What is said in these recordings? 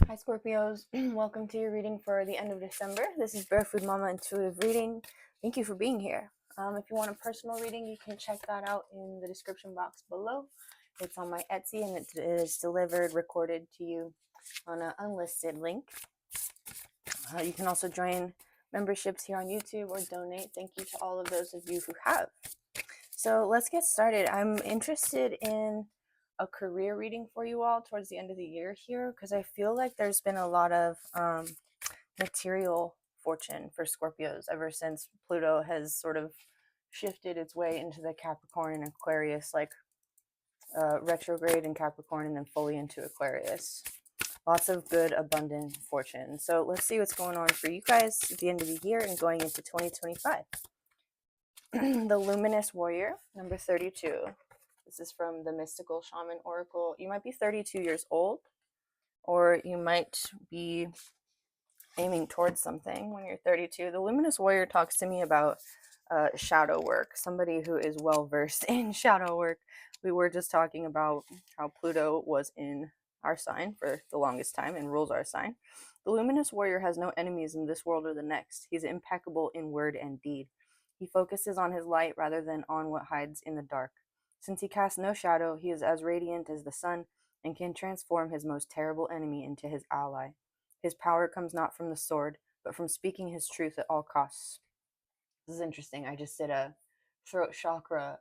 Hi Scorpios, welcome to your reading for the end of December. This is Barefoot Mama Intuitive Reading. Thank you for being here. If you want a personal reading, you can check that out in the description box below. It's on my Etsy and it is delivered, recorded to you on an unlisted link. You can also join memberships here on YouTube or donate. Thank you to all of those of you who have. So let's get started. I'm interested in a career reading for you all towards the end of the year here because I feel like there's been a lot of material fortune for Scorpios ever since Pluto has sort of shifted its way into the Capricorn and Aquarius, like retrograde in Capricorn and then fully into Aquarius. Lots of good, abundant fortune. So let's see what's going on for you guys at the end of the year and going into 2025. The Luminous Warrior, number 32. This is from the Mystical Shaman Oracle. You might be 32 years old, or you might be aiming towards something when you're 32. The Luminous Warrior talks to me about shadow work, somebody who is well versed in shadow work. We were just talking about how Pluto was in our sign for the longest time and rules our sign. The Luminous Warrior has no enemies in this world or the next. He's impeccable in word and deed. He focuses on his light rather than on what hides in the dark. Since he casts no shadow, he is as radiant as the sun and can transform his most terrible enemy into his ally. His power comes not from the sword, but from speaking his truth at all costs. This is interesting. I just did a throat chakra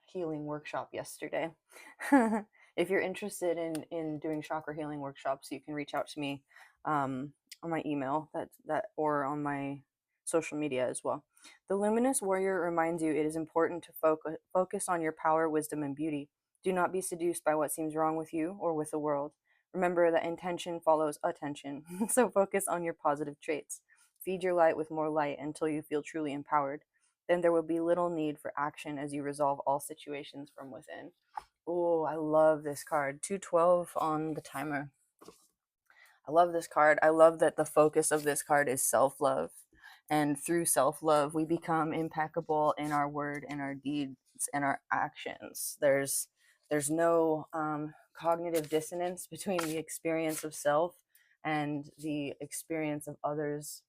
healing workshop yesterday. If you're interested in doing chakra healing workshops, you can reach out to me on my email that or on my social media as well. The Luminous Warrior reminds you it is important to focus on your power, wisdom, and beauty. Do not be seduced by what seems wrong with you or with the world. Remember that intention follows attention, so focus on your positive traits. Feed your light with more light until you feel truly empowered. Then there will be little need for action as you resolve all situations from within. Oh, I love this card. 212 on the timer. I love this card. I love that the focus of this card is self-love. And through self-love, we become impeccable in our word and our deeds and our actions. There's no cognitive dissonance between the experience of self and the experience of others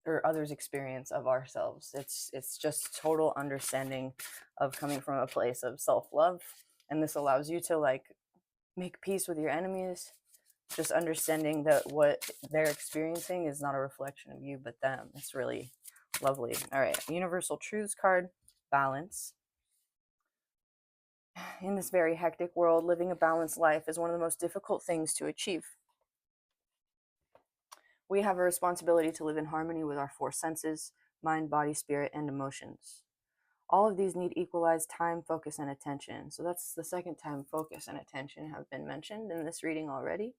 or others' experience of ourselves. It's just total understanding of coming from a place of self-love. And this allows you to like make peace with your enemies, just understanding that what they're experiencing is not a reflection of you but them. It's really lovely. All right, Universal Truths card, balance. In this very hectic world, living a balanced life is one of the most difficult things to achieve. We have a responsibility to live in harmony with our four senses: mind, body, spirit, and emotions. All of these need equalized time, focus, and attention. So that's the second time focus and attention have been mentioned in this reading already.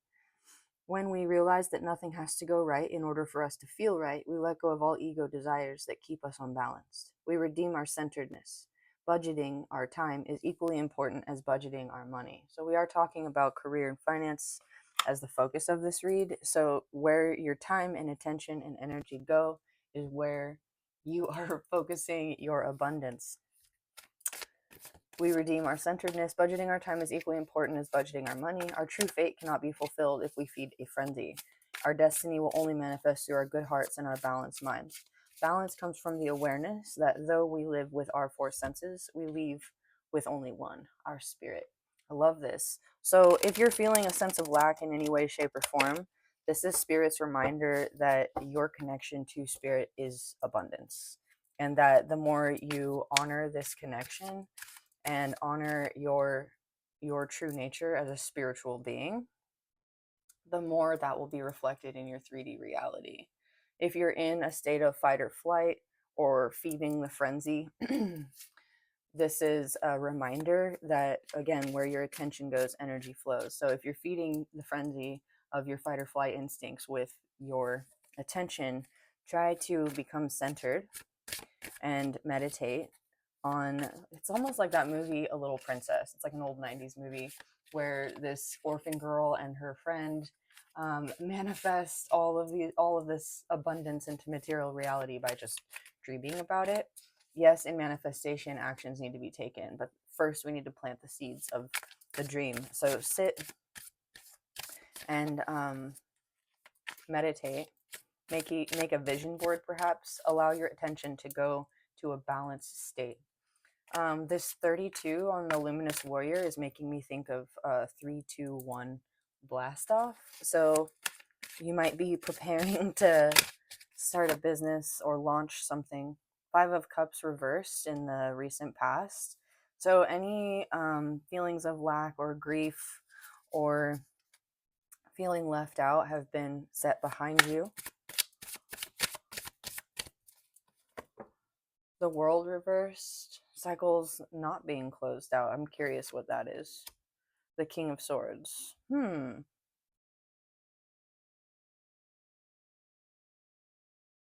When we realize that nothing has to go right in order for us to feel right, we let go of all ego desires that keep us unbalanced. We redeem our centeredness. Budgeting our time is equally important as budgeting our money. So we are talking about career and finance as the focus of this read. So where your time and attention and energy go is where you are focusing your abundance. We redeem our centeredness. Budgeting our time is equally important as budgeting our money. Our true fate cannot be fulfilled if we feed a frenzy. Our destiny will only manifest through our good hearts and our balanced minds. Balance comes from the awareness that though we live with our four senses, we leave with only one, our spirit. I love this. So if you're feeling a sense of lack in any way, shape, or form, this is Spirit's reminder that your connection to Spirit is abundance. And that the more you honor this connection and honor your true nature as a spiritual being, the more that will be reflected in your 3D reality. If you're in a state of fight or flight or feeding the frenzy, this is a reminder that, again, where your attention goes, energy flows. So if you're feeding the frenzy of your fight or flight instincts with your attention, try to become centered and meditate on, it's almost like that movie, A Little Princess. It's like an old 90s movie where this orphan girl and her friend manifest all of this abundance into material reality by just dreaming about it. Yes, in manifestation, actions need to be taken, but first we need to plant the seeds of the dream. So sit and meditate. Make a vision board, perhaps. Allow your attention to go to a balanced state. This 32 on the Luminous Warrior is making me think of 3, 2, 1 blast off. So you might be preparing to start a business or launch something. 5 of Cups reversed in the recent past. So any feelings of lack or grief or feeling left out have been set behind you. The World reversed. Cycles not being closed out. I'm curious what that is. The King of Swords.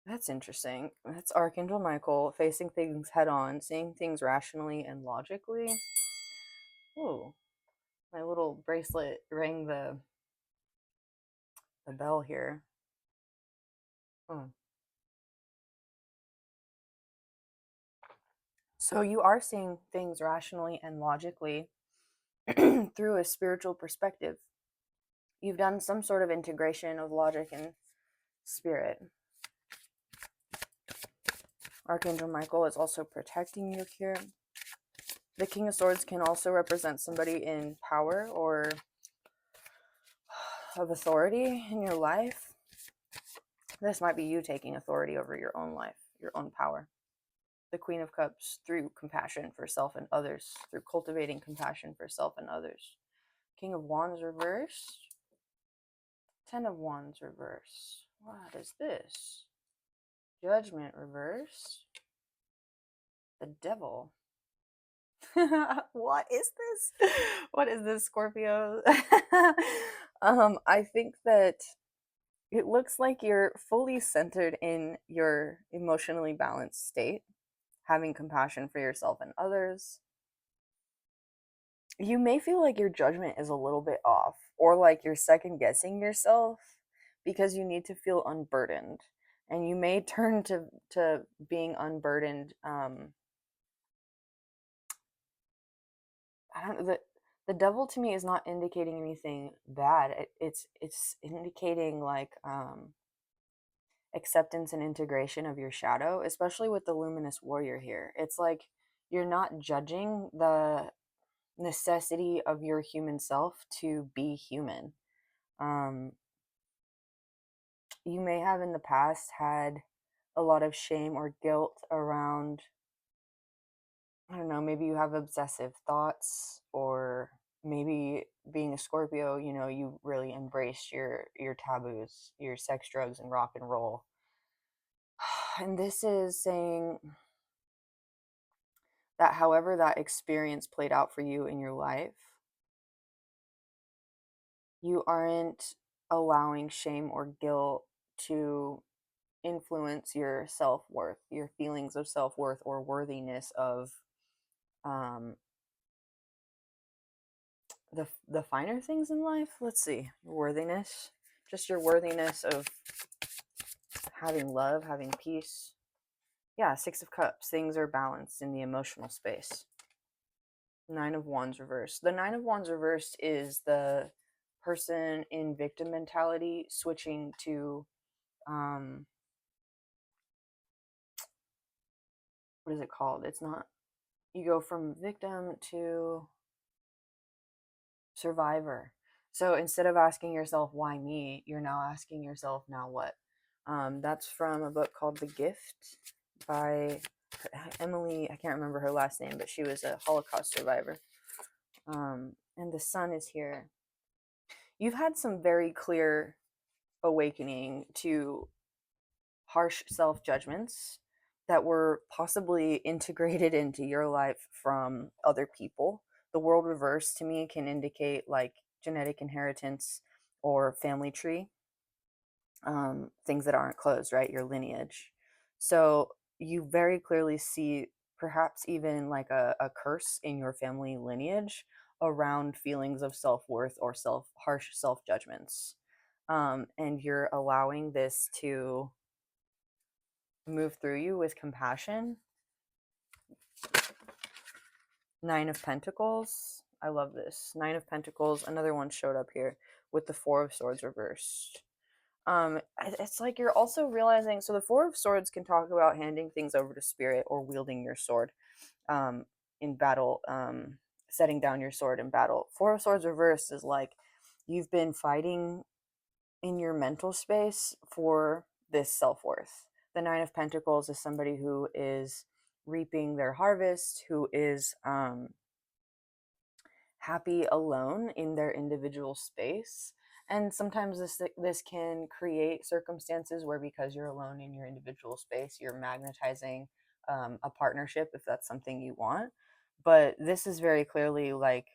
That's interesting. That's Archangel Michael facing things head on, seeing things rationally and logically. Ooh, my little bracelet rang the bell here. So you are seeing things rationally and logically through a spiritual perspective. You've done some sort of integration of logic and spirit. Archangel Michael is also protecting you here. The King of Swords can also represent somebody in power or of authority in your life. This might be you taking authority over your own life, your own power. The Queen of Cups, through compassion for self and others, through cultivating compassion for self and others. King of Wands reversed. 10 of Wands reversed. What is this? Judgment reversed. The Devil. What is this? What is this, Scorpio? I think that it looks like you're fully centered in your emotionally balanced state, having compassion for yourself and others. You may feel like your judgment is a little bit off, or like you're second guessing yourself because you need to feel unburdened. And you may turn to being unburdened. I don't know, the devil to me is not indicating anything bad. It's indicating like acceptance and integration of your shadow, especially with the Luminous Warrior here. It's like you're not judging the necessity of your human self to be human. You may have in the past had a lot of shame or guilt around, I don't know, maybe you have obsessive thoughts, or maybe being a Scorpio, you know, you really embraced your taboos, your sex, drugs, and rock and roll. And this is saying that however that experience played out for you in your life, you aren't allowing shame or guilt to influence your self-worth, your feelings of self-worth or worthiness of um, the finer things in life. Let's see, worthiness, just your worthiness of having love, having peace. Yeah, 6 of Cups, things are balanced in the emotional space. 9 of Wands reversed. The 9 of Wands reversed is the person in victim mentality switching to what is it called? It's not, you go from victim to survivor. So instead of asking yourself, why me? You're now asking yourself, now what? That's from a book called The Gift by Emily. I can't remember her last name, but she was a Holocaust survivor. And the Sun is here. You've had some very clear awakening to harsh self-judgments that were possibly integrated into your life from other people. The World reverse to me can indicate like genetic inheritance or family tree, things that aren't closed, right? Your lineage. So you very clearly see perhaps even like a curse in your family lineage around feelings of self-worth or harsh self-judgments. And you're allowing this to move through you with compassion. 9 of Pentacles. I love this. 9 of Pentacles. Another one showed up here. with the Four of Swords reversed. It's like you're also realizing, so the Four of Swords can talk about handing things over to spirit or wielding your sword um, in battle, setting down your sword in battle. Four of Swords reversed is like you've been fighting in your mental space for this self-worth. The Nine of Pentacles is somebody who is reaping their harvest, who is happy alone in their individual space. And sometimes this can create circumstances where, because you're alone in your individual space, you're magnetizing a partnership if that's something you want. But this is very clearly like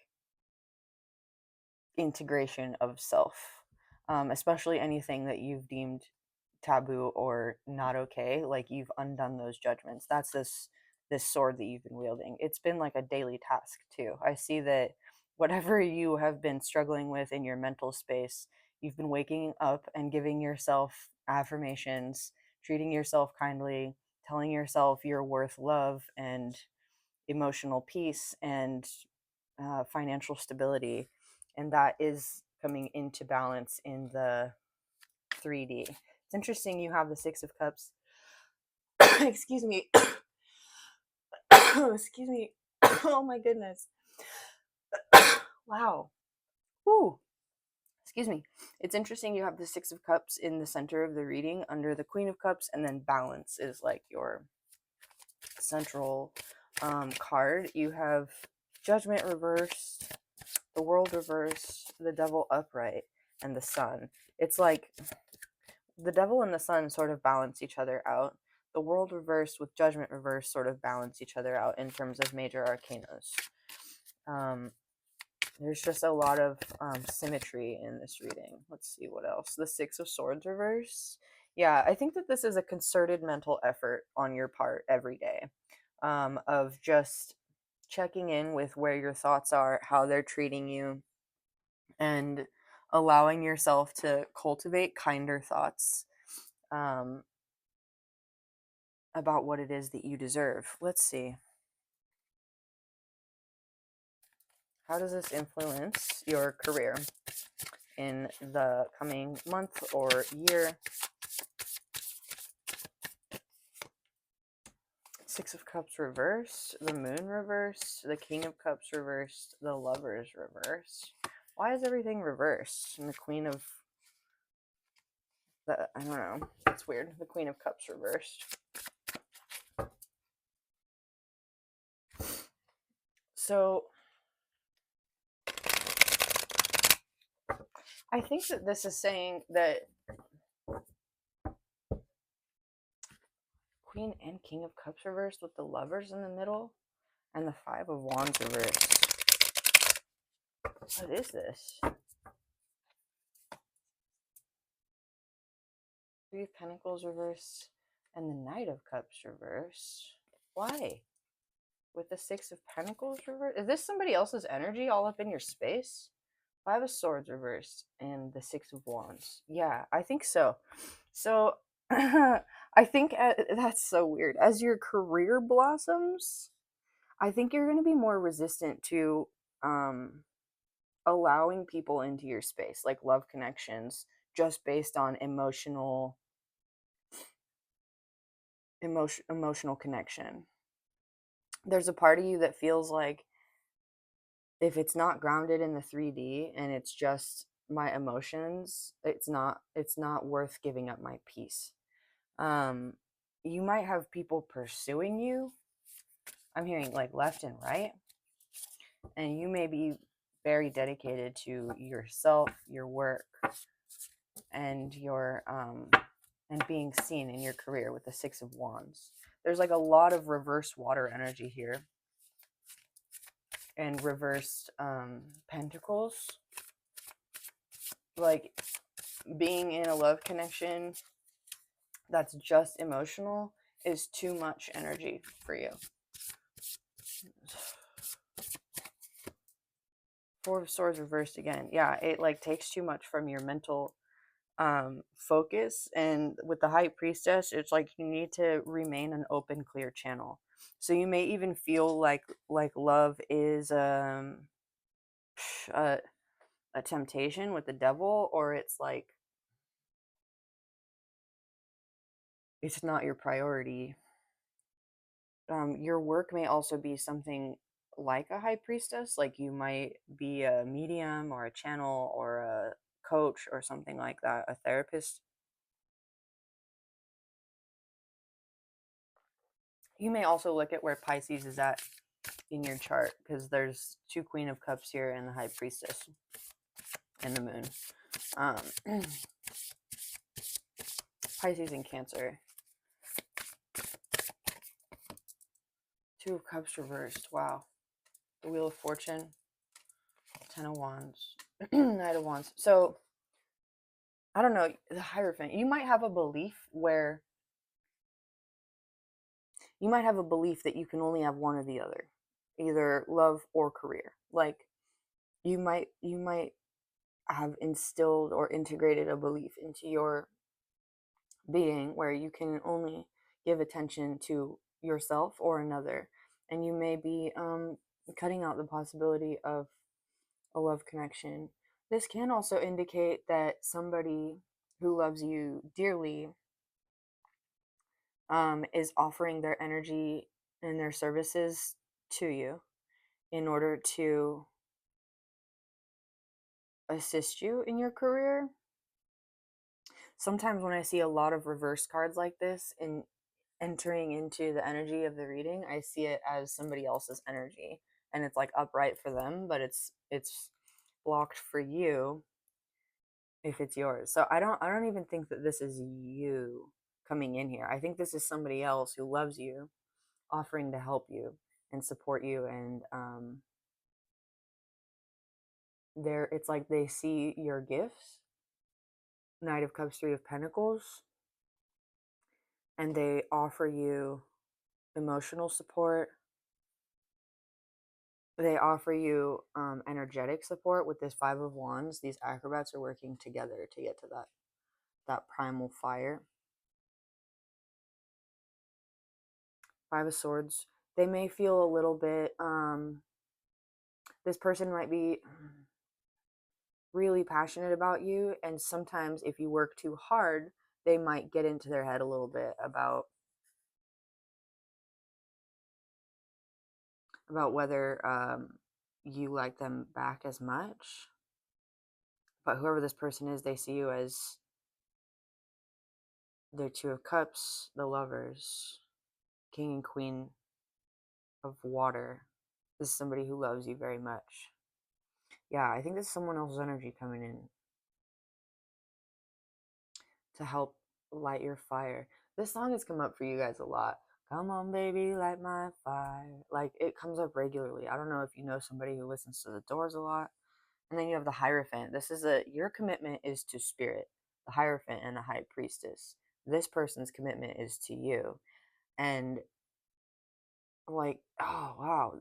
integration of self, especially anything that you've deemed taboo or not okay. Like, you've undone those judgments. That's this sword that you've been wielding. It's been like a daily task too. I see that whatever you have been struggling with in your mental space, you've been waking up and giving yourself affirmations, treating yourself kindly, telling yourself you're worth love and emotional peace and financial stability. And that is coming into balance in the 3D. It's interesting you have the Six of Cups. Excuse me. Excuse me. Oh my goodness. Wow. Woo. Excuse me. It's interesting you have the Six of Cups in the center of the reading under the Queen of Cups, and then balance is like your central card. You have Judgment reversed, the World reversed, the Devil upright, and the Sun. It's like the Devil and the Sun sort of balance each other out. The World reversed with Judgment reversed sort of balance each other out in terms of major arcanas. There's just a lot of symmetry in this reading. Let's see what else. The Six of Swords reversed. Yeah, I think that this is a concerted mental effort on your part every day, of just checking in with where your thoughts are, how they're treating you, and allowing yourself to cultivate kinder thoughts about what it is that you deserve. Let's see. How does this influence your career in the coming month or year? Six of Cups reversed, the Moon reversed, the King of Cups reversed, the Lovers reversed. Why is everything reversed? And the Queen of... I don't know. It's weird. The Queen of Cups reversed. So I think that this is saying that Queen and King of Cups reversed with the Lovers in the middle and the Five of Wands reversed. What is this? Three of Pentacles reversed and the Knight of Cups reversed. Why? With the Six of Pentacles reversed? Is this somebody else's energy all up in your space? Five of Swords reversed and the Six of Wands. Yeah, I think so. So I think that's so weird. As your career blossoms, I think you're going to be more resistant to allowing people into your space, like love connections, just based on emotional connection. There's a part of you that feels like if it's not grounded in the 3D and it's just my emotions, it's not worth giving up my peace. You might have people pursuing you. I'm hearing like left and right, and you may be very dedicated to yourself, your work, and your and being seen in your career with the Six of Wands. There's like a lot of reverse water energy here, and reversed pentacles. Like, being in a love connection that's just emotional is too much energy for you. Four of Swords reversed again. Yeah, it like takes too much from your mental focus. And with the High Priestess, it's like you need to remain an open, clear channel. So you may even feel like love is a a temptation with the devil, or it's like it's not your priority. Your work may also be something like a high priestess, like you might be a medium or a channel or a coach or something like that, a therapist. You may also look at where Pisces is at in your chart, because there's 2 Queen of Cups here and the High Priestess and the Moon. Um, Pisces and Cancer. 2 of Cups reversed. Wow. The Wheel of Fortune. 10 of Wands. Knight of Wands. So, I don't know. The Hierophant. You might have a belief where you might have a belief that you can only have one or the other, either love or career. Like you might have instilled or integrated a belief into your being where you can only give attention to yourself or another, and you may be cutting out the possibility of a love connection. This can also indicate that somebody who loves you dearly is offering their energy and their services to you in order to assist you in your career. Sometimes when I see a lot of reverse cards like this in entering into the energy of the reading, I see it as somebody else's energy, and it's like upright for them, but it's blocked for you if it's yours. So I don't even think that this is you coming in here. I think this is somebody else who loves you, offering to help you and support you, and it's like they see your gifts. Knight of Cups, 3 of Pentacles, and they offer you emotional support. They offer you energetic support with this 5 of Wands. These acrobats are working together to get to that primal fire. 5 of Swords. They may feel a little bit this person might be really passionate about you, and sometimes if you work too hard, they might get into their head a little bit about whether you like them back as much. But whoever this person is, they see you as their 2 of Cups, the Lovers, King and Queen of Water. This is somebody who loves you very much. Yeah, I think this is someone else's energy coming in to help light your fire. This song has come up for you guys a lot. Come on, baby, light my fire. Like, it comes up regularly. I don't know if you know somebody who listens to The Doors a lot. And then you have the Hierophant. Your commitment is to spirit, the Hierophant and the High Priestess. This person's commitment is to you. And like, oh wow,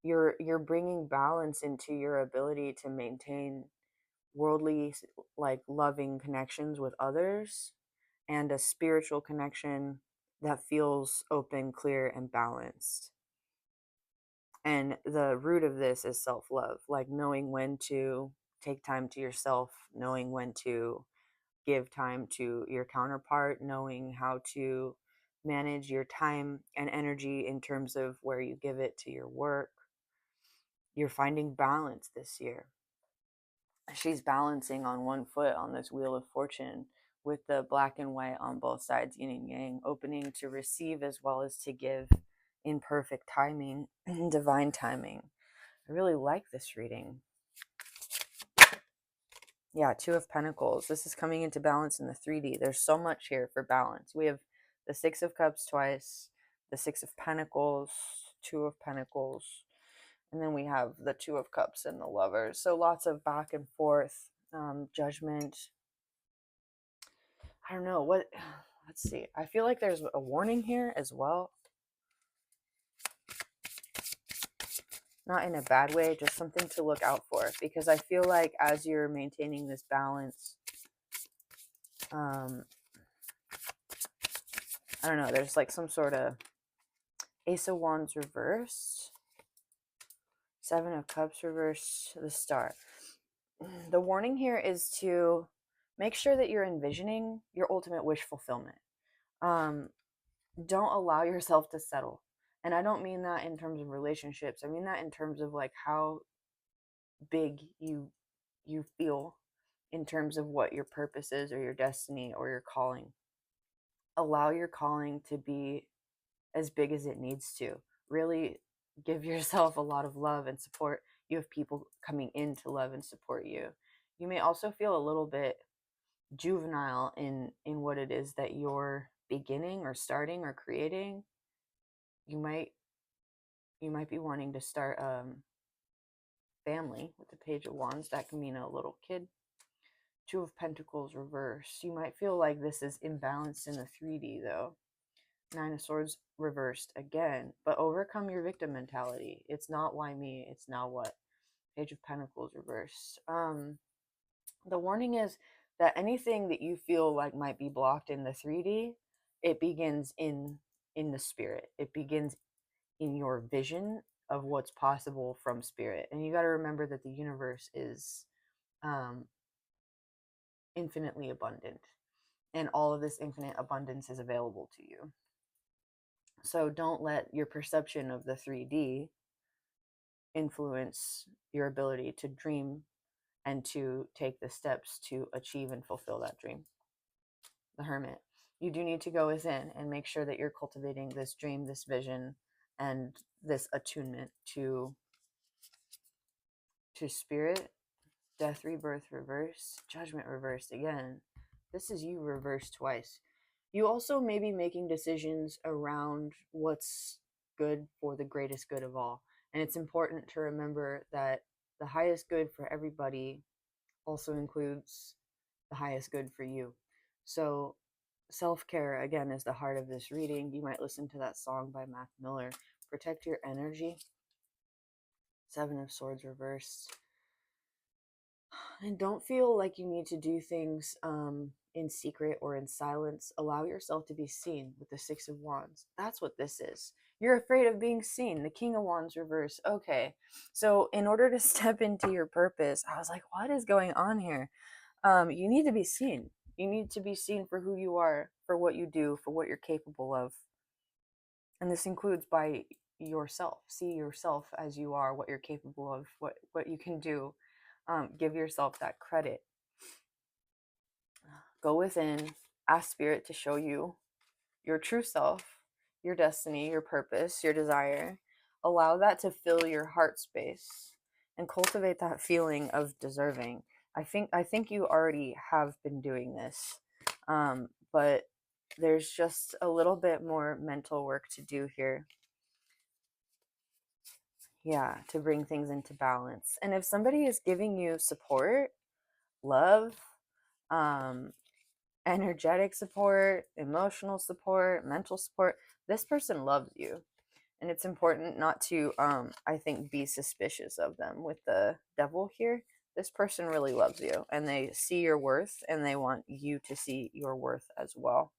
you're bringing balance into your ability to maintain worldly, like, loving connections with others, and a spiritual connection that feels open, clear, and balanced. And the root of this is self-love, like knowing when to take time to yourself, knowing when to give time to your counterpart, knowing how to manage your time and energy in terms of where you give it to your work. You're finding balance this year. She's balancing on one foot on this Wheel of Fortune with the black and white on both sides, yin and yang, opening to receive as well as to give in perfect timing, divine timing. I really like this reading. Yeah, 2 of Pentacles. This is coming into balance in the 3D. There's so much here for balance. We have the 6 of Cups twice, the 6 of Pentacles, 2 of Pentacles, and then we have the 2 of Cups and the Lovers. So lots of back and forth, judgment. I don't know what. Let's see. I feel like there's a warning here as well. Not in a bad way, just something to look out for. Because I feel like as you're maintaining this balance, I don't know, there's like some sort of Ace of Wands reversed, 7 of Cups reversed, the Star. The warning here is to make sure that you're envisioning your ultimate wish fulfillment. Um, don't allow yourself to settle. And I don't mean that in terms of relationships. I mean that in terms of like how big you feel in terms of what your purpose is or your destiny or your calling. Allow your calling to be as big as it needs to. Really give yourself a lot of love and support. You have people coming in to love and support you. You may also feel a little bit juvenile in what it is that you're beginning or starting or creating. You might be wanting to start family with the Page of Wands. That can mean a little kid. Two of Pentacles reversed. You might feel like this is imbalanced in the 3D though. Nine of Swords reversed again, but overcome your victim mentality. It's not why me, it's now what. Page of Pentacles reversed. The warning is that anything that you feel like might be blocked in the 3D, it begins in the spirit. It begins in your vision of what's possible from spirit. And you got to remember that the universe is um, infinitely abundant, and all of this infinite abundance is available to you. So don't let your perception of the 3D influence your ability to dream and to take the steps to achieve and fulfill that dream. The Hermit. You do need to go within and make sure that you're cultivating this dream, this vision, and this attunement to spirit. Death, rebirth, reverse. Judgment reversed again. This is you reversed twice. You also may be making decisions around what's good for the greatest good of all. And it's important to remember that the highest good for everybody also includes the highest good for you. So self-care, again, is the heart of this reading. You might listen to that song by Mac Miller. Protect your energy. Seven of Swords reversed. And don't feel like you need to do things in secret or in silence. Allow yourself to be seen with the Six of Wands. That's what this is. You're afraid of being seen. The King of Wands reverse. Okay. So in order to step into your purpose, I was like, what is going on here? You need to be seen. You need to be seen for who you are, for what you do, for what you're capable of. And this includes by yourself. See yourself as you are, what you're capable of, what you can do. Give yourself that credit. Go within, ask spirit to show you your true self, your destiny, your purpose, your desire. Allow that to fill your heart space and cultivate that feeling of deserving. I think you already have been doing this, but there's just a little bit more mental work to do here. Yeah, to bring things into balance. And if somebody is giving you support, love, um, energetic support, emotional support, mental support, this person loves you. And it's important not to, I think, be suspicious of them. With the Devil here, this person really loves you and they see your worth and they want you to see your worth as well.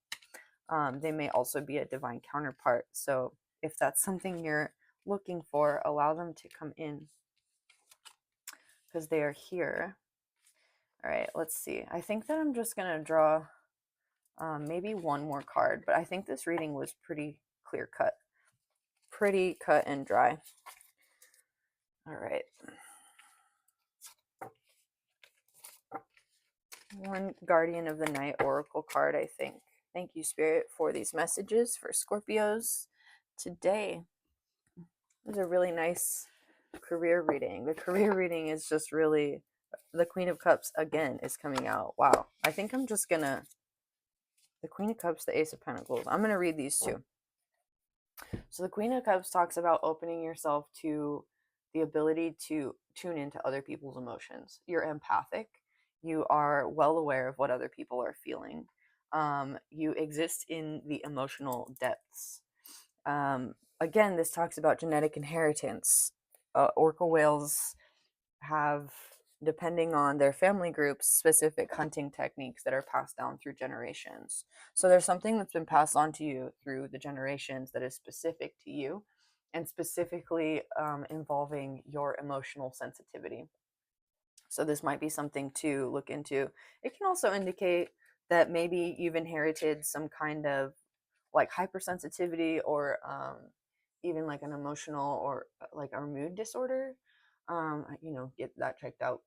They may also be a divine counterpart. So if that's something you're looking for, allow them to come in because they are here. All right, let's see. I think that I'm just going to draw maybe one more card, but I think this reading was pretty clear cut. Pretty cut and dry. All right. One Guardian of the Night Oracle card, I think. Thank you, Spirit, for these messages for Scorpios today. This is a really nice career reading. The career reading is just really, the Queen of Cups again is coming out. Wow. I think I'm just gonna, the Queen of Cups, the Ace of Pentacles. I'm gonna read these two. So the Queen of Cups talks about opening yourself to the ability to tune into other people's emotions. You're empathic. You are well aware of what other people are feeling. You exist in the emotional depths. Again, this talks about genetic inheritance. Orca whales have, depending on their family groups, specific hunting techniques that are passed down through generations. So there's something that's been passed on to you through the generations that is specific to you and specifically involving your emotional sensitivity. So this might be something to look into. It can also indicate that maybe you've inherited some kind of like hypersensitivity, or even like an emotional or like a mood disorder. Get that checked out.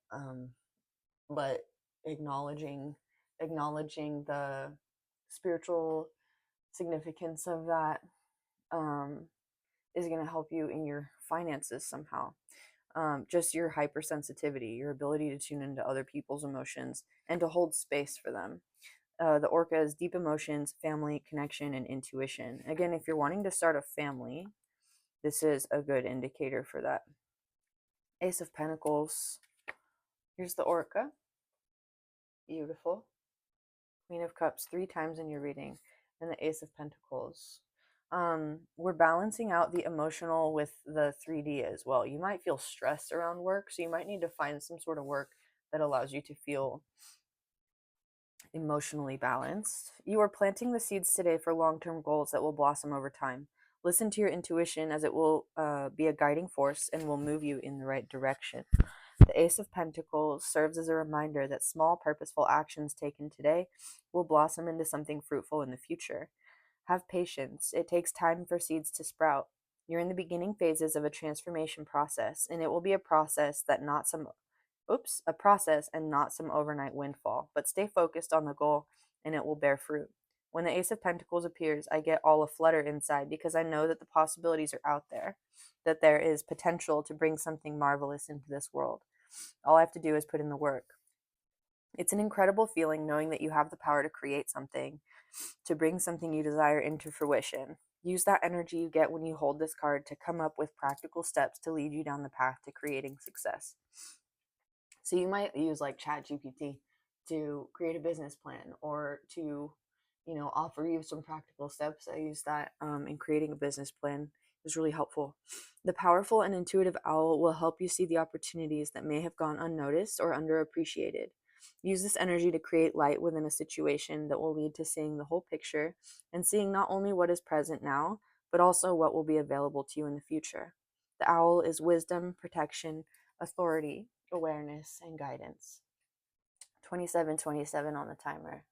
But acknowledging acknowledging the spiritual significance of that um, is going to help you in your finances somehow. Just your hypersensitivity, your ability to tune into other people's emotions and to hold space for them. The orca is deep emotions, family, connection, and intuition. Again, if you're wanting to start a family, this is a good indicator for that. Ace of Pentacles. Here's the orca. Beautiful. Queen of Cups 3 times in your reading, and the Ace of Pentacles. We're balancing out the emotional with the 3D as well. You might feel stressed around work, so you might need to find some sort of work that allows you to feel emotionally balanced. You are planting the seeds today for long-term goals that will blossom over time. Listen to your intuition, as it will be a guiding force and will move you in the right direction. The Ace of Pentacles serves as a reminder that small, purposeful actions taken today will blossom into something fruitful in the future. Have patience. It takes time for seeds to sprout. You're in the beginning phases of a transformation process, and it will be a process and not some overnight windfall. But stay focused on the goal, and it will bear fruit. When the Ace of Pentacles appears, I get all aflutter inside, because I know that the possibilities are out there, that there is potential to bring something marvelous into this world. All I have to do is put in the work. It's an incredible feeling knowing that you have the power to create something, to bring something you desire into fruition. Use that energy you get when you hold this card to come up with practical steps to lead you down the path to creating success. So you might use like ChatGPT to create a business plan, or to, offer you some practical steps. I use that in creating a business plan. It was really helpful. The powerful and intuitive owl will help you see the opportunities that may have gone unnoticed or underappreciated. Use this energy to create light within a situation that will lead to seeing the whole picture, and seeing not only what is present now, but also what will be available to you in the future. The owl is wisdom, protection, authority, awareness, and guidance. 2727 on the timer.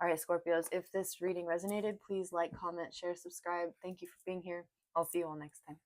All right, Scorpios, if this reading resonated, please like, comment, share, subscribe. Thank you for being here. I'll see you all next time.